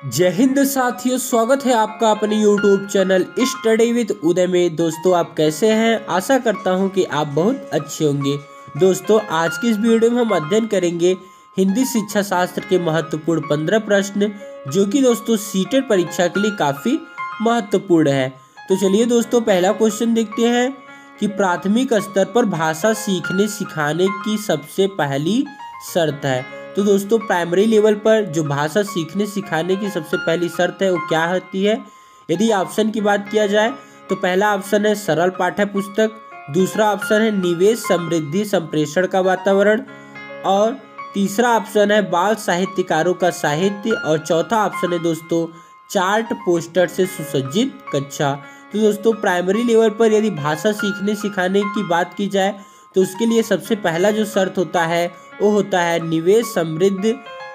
जय हिंद साथियों, स्वागत है आपका अपने YouTube चैनल स्टडी विद उदय में। दोस्तों, आप कैसे हैं? आशा करता हूं कि आप बहुत अच्छे होंगे। दोस्तों, आज की इस वीडियो में हम अध्ययन करेंगे हिंदी शिक्षा शास्त्र के महत्वपूर्ण 15 प्रश्न, जो कि दोस्तों सीटेट परीक्षा के लिए काफ़ी महत्वपूर्ण है। तो चलिए दोस्तों, पहला क्वेश्चन देखते हैं कि प्राथमिक स्तर पर भाषा सीखने सिखाने की सबसे पहली शर्त है। तो दोस्तों, प्राइमरी लेवल पर जो भाषा सीखने सिखाने की सबसे पहली शर्त है वो क्या होती है? यदि ऑप्शन की बात किया जाए तो पहला ऑप्शन है सरल पाठ्य पुस्तक, दूसरा ऑप्शन है निवेश समृद्धि संप्रेषण का वातावरण, और तीसरा ऑप्शन है बाल साहित्यकारों का साहित्य, और चौथा ऑप्शन है दोस्तों चार्ट पोस्टर से सुसज्जित कक्षा। तो दोस्तों, प्राइमरी लेवल पर यदि भाषा सीखने सिखाने की बात की जाए तो उसके लिए सबसे पहला जो शर्त होता है वो होता है निवेश समृद्ध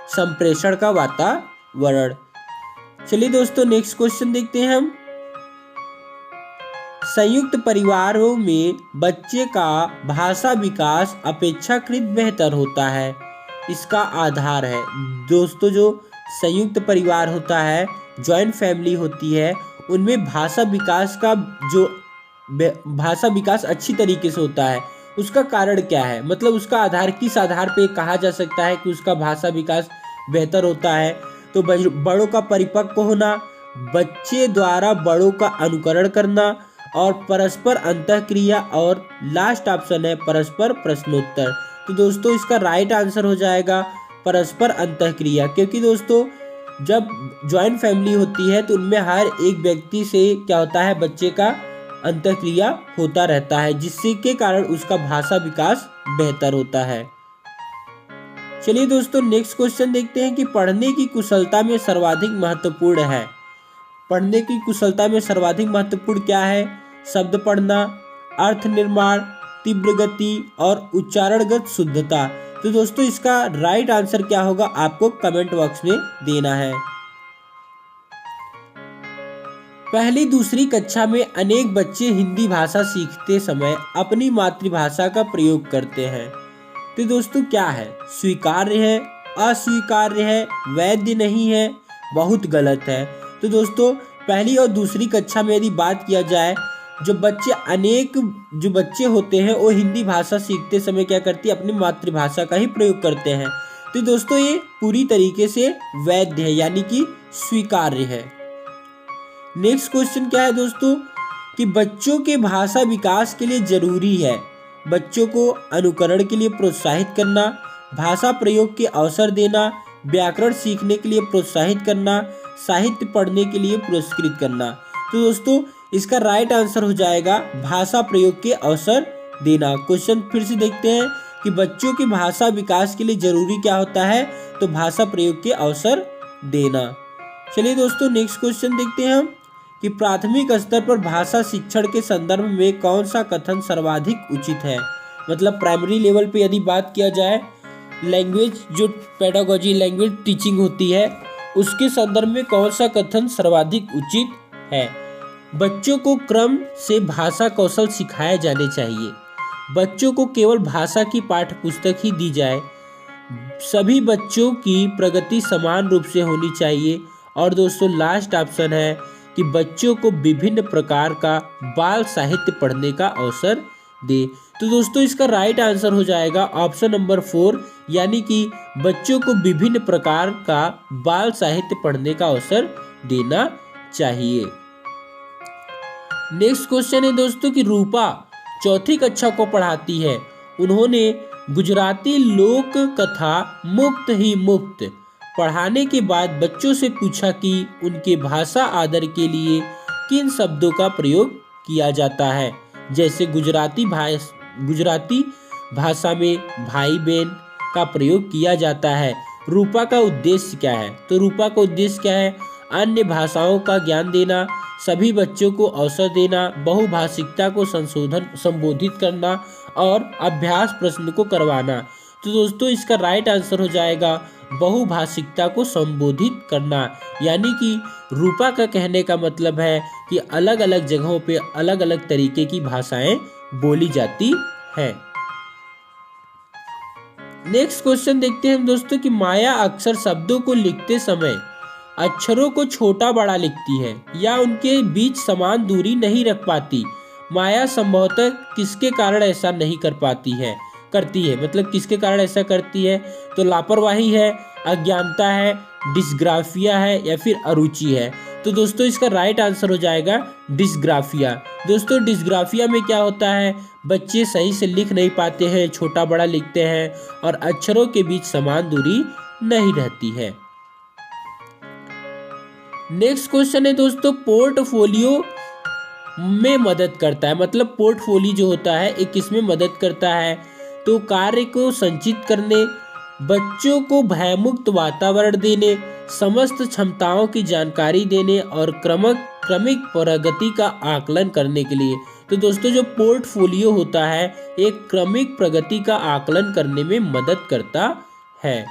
संप्रेषण का वातावरण। चलिए दोस्तों, नेक्स्ट क्वेश्चन देखते हैं हम। संयुक्त परिवारों में बच्चे का भाषा विकास अपेक्षाकृत बेहतर होता है, इसका आधार है। दोस्तों, जो संयुक्त परिवार होता है, जॉइंट फैमिली होती है, उनमें भाषा विकास अच्छी तरीके से होता है। उसका कारण क्या है, मतलब उसका आधार किस आधार पे कहा जा सकता है कि उसका भाषा विकास बेहतर होता है? तो बड़ों का परिपक्व होना, बच्चे द्वारा बड़ों का अनुकरण करना, और परस्पर अंतःक्रिया, और लास्ट ऑप्शन है परस्पर प्रश्नोत्तर। तो दोस्तों, इसका राइट आंसर हो जाएगा परस्पर अंतःक्रिया, क्योंकि दोस्तों जब जॉइंट फैमिली होती है तो उनमें हर एक व्यक्ति से क्या होता है, बच्चे का अंतःक्रिया होता रहता है, जिससे के कारण उसका भाषा विकास बेहतर होता है। चलिए दोस्तों, नेक्स्ट क्वेश्चन देखते हैं कि पढ़ने की कुशलता में सर्वाधिक महत्वपूर्ण है। पढ़ने की कुशलता में सर्वाधिक महत्वपूर्ण क्या है? शब्द पढ़ना, अर्थ निर्माण, तीव्र गति, और उच्चारणगत शुद्धता। तो दोस्तों, इसका राइट आंसर क्या होगा आपको कमेंट बॉक्स में देना है। पहली दूसरी कक्षा में अनेक बच्चे हिंदी भाषा सीखते समय अपनी मातृभाषा का प्रयोग करते हैं। तो दोस्तों, क्या है? स्वीकार्य है, अस्वीकार्य है, वैध नहीं है, बहुत गलत है। तो दोस्तों, पहली और दूसरी कक्षा में यदि बात किया जाए, जो बच्चे होते हैं वो हिंदी भाषा सीखते समय क्या करती है, अपनी मातृभाषा का ही प्रयोग करते हैं। तो दोस्तों, ये पूरी तरीके से वैध है, यानी कि स्वीकार्य है। नेक्स्ट क्वेश्चन क्या है दोस्तों कि बच्चों के भाषा विकास के लिए जरूरी है बच्चों को अनुकरण के लिए प्रोत्साहित करना, भाषा प्रयोग के अवसर देना, व्याकरण सीखने के लिए प्रोत्साहित करना, साहित्य पढ़ने के लिए पुरस्कृत करना। तो दोस्तों, इसका राइट आंसर हो जाएगा भाषा प्रयोग के अवसर देना। क्वेश्चन फिर से देखते हैं कि बच्चों के भाषा विकास के लिए जरूरी क्या होता है? तो भाषा प्रयोग के अवसर देना। चलिए दोस्तों, नेक्स्ट क्वेश्चन देखते हैं हम कि प्राथमिक स्तर पर भाषा शिक्षण के संदर्भ में कौन सा कथन सर्वाधिक उचित है? मतलब प्राइमरी लेवल पे यदि बात किया जाए, लैंग्वेज जो पेडागोजी लैंग्वेज टीचिंग होती है, उसके संदर्भ में कौन सा कथन सर्वाधिक उचित है? बच्चों को क्रम से भाषा कौशल सिखाए जाने चाहिए। बच्चों को केवल भाषा की पाठ्य पुस्तक ही दी जाए। सभी बच्चों की प्रगति समान रूप से होनी चाहिए। और दोस्तों, लास्ट ऑप्शन है कि बच्चों को विभिन्न प्रकार का बाल साहित्य पढ़ने का अवसर दे। तो दोस्तों, इसका राइट आंसर हो जाएगा ऑप्शन नंबर 4, यानी कि बच्चों को विभिन्न प्रकार का बाल साहित्य पढ़ने का अवसर देना चाहिए। नेक्स्ट क्वेश्चन है दोस्तों कि रूपा चौथी कक्षा को पढ़ाती है। उन्होंने गुजराती लोक कथा मुक्त ही मुक्त पढ़ाने के बाद बच्चों से पूछा कि उनके भाषा आदर के लिए किन शब्दों का प्रयोग किया जाता है। जैसे गुजराती भाषा में भाई बहन का प्रयोग किया जाता है। रूपा का उद्देश्य क्या है? तो रूपा का उद्देश्य क्या है? अन्य भाषाओं का ज्ञान देना, सभी बच्चों को अवसर देना, बहुभाषिकता को संबोधित करना, और अभ्यास प्रश्न को करवाना। तो दोस्तों, इसका राइट आंसर हो जाएगा बहुभाषिकता को संबोधित करना, यानी कि रूपा का कहने का मतलब है कि अलग अलग जगहों पे अलग अलग तरीके की भाषाएं बोली जाती है। नेक्स्ट क्वेश्चन देखते हैं हम दोस्तों कि माया अक्सर शब्दों को लिखते समय अक्षरों को छोटा बड़ा लिखती है या उनके बीच समान दूरी नहीं रख पाती। माया संभवतः किसके कारण ऐसा नहीं करती है, मतलब किसके कारण ऐसा करती है? तो लापरवाही है, अज्ञानता है, डिस्ग्राफिया है या फिर अरुचि है। तो दोस्तों इसका राइट आंसर हो जाएगा डिस्ग्राफिया। दोस्तों डिस्ग्राफिया में क्या होता है? बच्चे सही से लिख नहीं पाते हैं, छोटा बड़ा लिखते हैं और अक्षरों के बीच समान दूरी नहीं रहती है। नेक्स्ट क्वेश्चन है दोस्तों, पोर्टफोलियो में मदद करता है, मतलब पोर्टफोलियो जो होता है एक किसमें मदद करता है? तो कार्य को संचित करने, बच्चों को भयमुक्त वातावरण देने, समस्त क्षमताओं की जानकारी देने और क्रमिक प्रगति का आकलन करने के लिए। तो दोस्तों जो पोर्टफोलियो होता है एक क्रमिक प्रगति का आकलन करने में मदद करता है।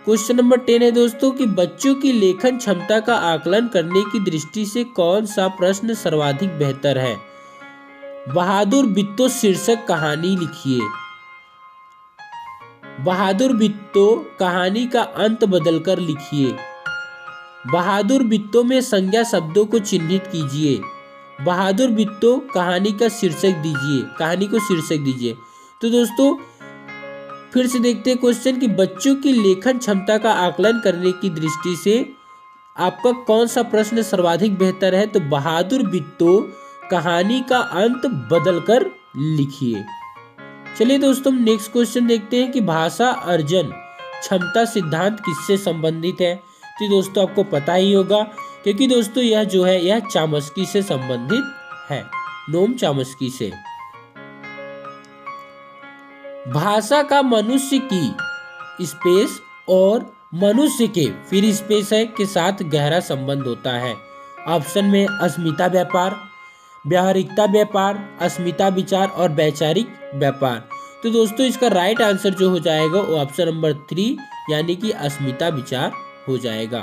क्वेश्चन नंबर 10 है दोस्तों कि बच्चों की लेखन क्षमता का आकलन करने की दृष्टि से कौन सा प्रश्न सर्वाधिक बेहतर है? बहादुर बित्तो शीर्षक कहानी लिखिए। बहादुर बित्तो कहानी का अंत बदलकर लिखिए। बहादुर बित्तो में संज्ञा शब्दों को चिन्हित कीजिए। बहादुर बित्तो कहानी का शीर्षक दीजिए, कहानी को शीर्षक दीजिए। तो दोस्तों फिर से देखते हैं क्वेश्चन कि बच्चों की लेखन क्षमता का आकलन करने की दृष्टि से आपका कौन सा प्रश्न सर्वाधिक बेहतर है? तो बहादुर बित्तो कहानी का अंत बदलकर लिखिए। चलिए दोस्तों नेक्स्ट क्वेश्चन देखते हैं कि भाषा अर्जन क्षमता सिद्धांत किससे संबंधित है? तो दोस्तों आपको पता ही होगा क्योंकि दोस्तों यह जो है यह चामस्की से संबंधित है, नोम चामस्की से। भाषा का मनुष्य की स्पेस और मनुष्य के फिर स्पेस है के साथ गहरा संबंध होता है। ऑप्शन में अस्मिता व्यापार, व्यावहारिकता व्यापार, अस्मिता विचार और वैचारिक व्यापार। तो दोस्तों इसका राइट आंसर जो हो जाएगा वो ऑप्शन नंबर 3 यानी कि अस्मिता विचार हो जाएगा।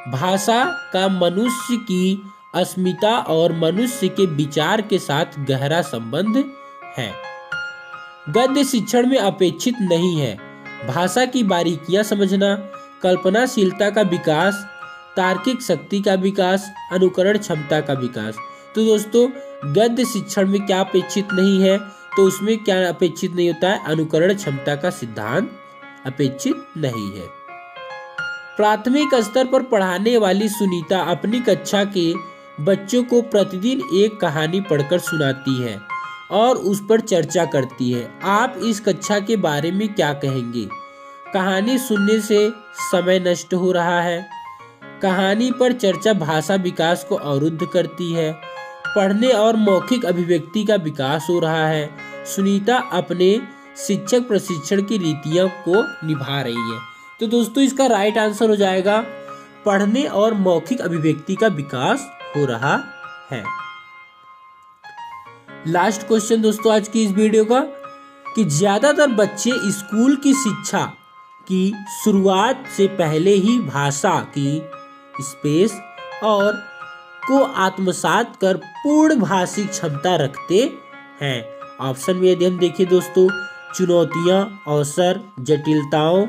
भाषा का मनुष्य की अस्मिता और मनुष्य के विचार के साथ गहरा संबंध है। गद्य शिक्षण में अपेक्षित नहीं है। भाषा की बारीकियां समझना, कल्पनाशीलता का विकास, तार्किक शक्ति का विकास, अनुकरण क्षमता का विकास। तो दोस्तों गद्य शिक्षण में क्या अपेक्षित नहीं है? तो उसमें क्या अपेक्षित नहीं होता है? अनुकरण क्षमता का सिद्धांत अपेक्षित नहीं है। प्राथमिक स्तर पर पढ़ाने वाली सुनीता अपनी कक्षा के बच्चों को प्रतिदिन एक कहानी पढ़कर सुनाती है और उस पर चर्चा करती है। आप इस कक्षा के बारे में क्या कहेंगे? कहानी सुनने से समय नष्ट हो रहा है। कहानी पर चर्चा भाषा विकास को अवरुद्ध करती है। पढ़ने और मौखिक अभिव्यक्ति का विकास हो रहा है। सुनीता अपने शिक्षक प्रशिक्षण की रीतियों को निभा रही है। तो दोस्तों इसका राइट आंसर हो जाएगा पढ़ने और मौखिक अभिव्यक्ति का विकास हो रहा है। लास्ट क्वेश्चन दोस्तों आज की इस वीडियो का कि ज्यादातर बच्चे स्कूल की शिक्षा की शुरुआत से पहले ही भाषा की स्पेस और को आत्मसात कर पूर्ण भाषिक क्षमता रखते हैं। ऑप्शन में यदि हम देखें दोस्तों, चुनौतियां, अवसर, जटिलताओं,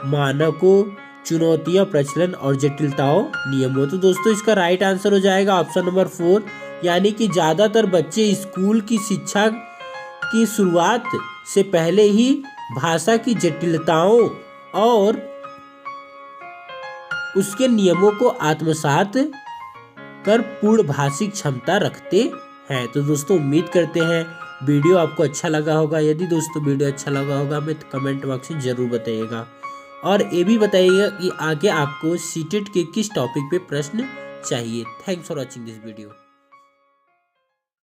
मानकों, चुनौतियां, प्रचलन और जटिलताओं, नियमों। तो दोस्तों इसका राइट आंसर हो जाएगा ऑप्शन नंबर 4 यानी कि ज्यादातर बच्चे स्कूल की शिक्षा की शुरुआत से पहले ही भाषा की जटिलताओं और उसके नियमों को आत्मसात कर पूर्ण भाषिक क्षमता रखते हैं। तो दोस्तों उम्मीद करते हैं वीडियो आपको अच्छा लगा होगा। यदि दोस्तों वीडियो अच्छा लगा होगा हमें कमेंट बॉक्स में जरूर बताइएगा और ये भी बताइएगा कि आगे आपको सीटेट के किस टॉपिक पे प्रश्न चाहिए। Thanks for watching this video.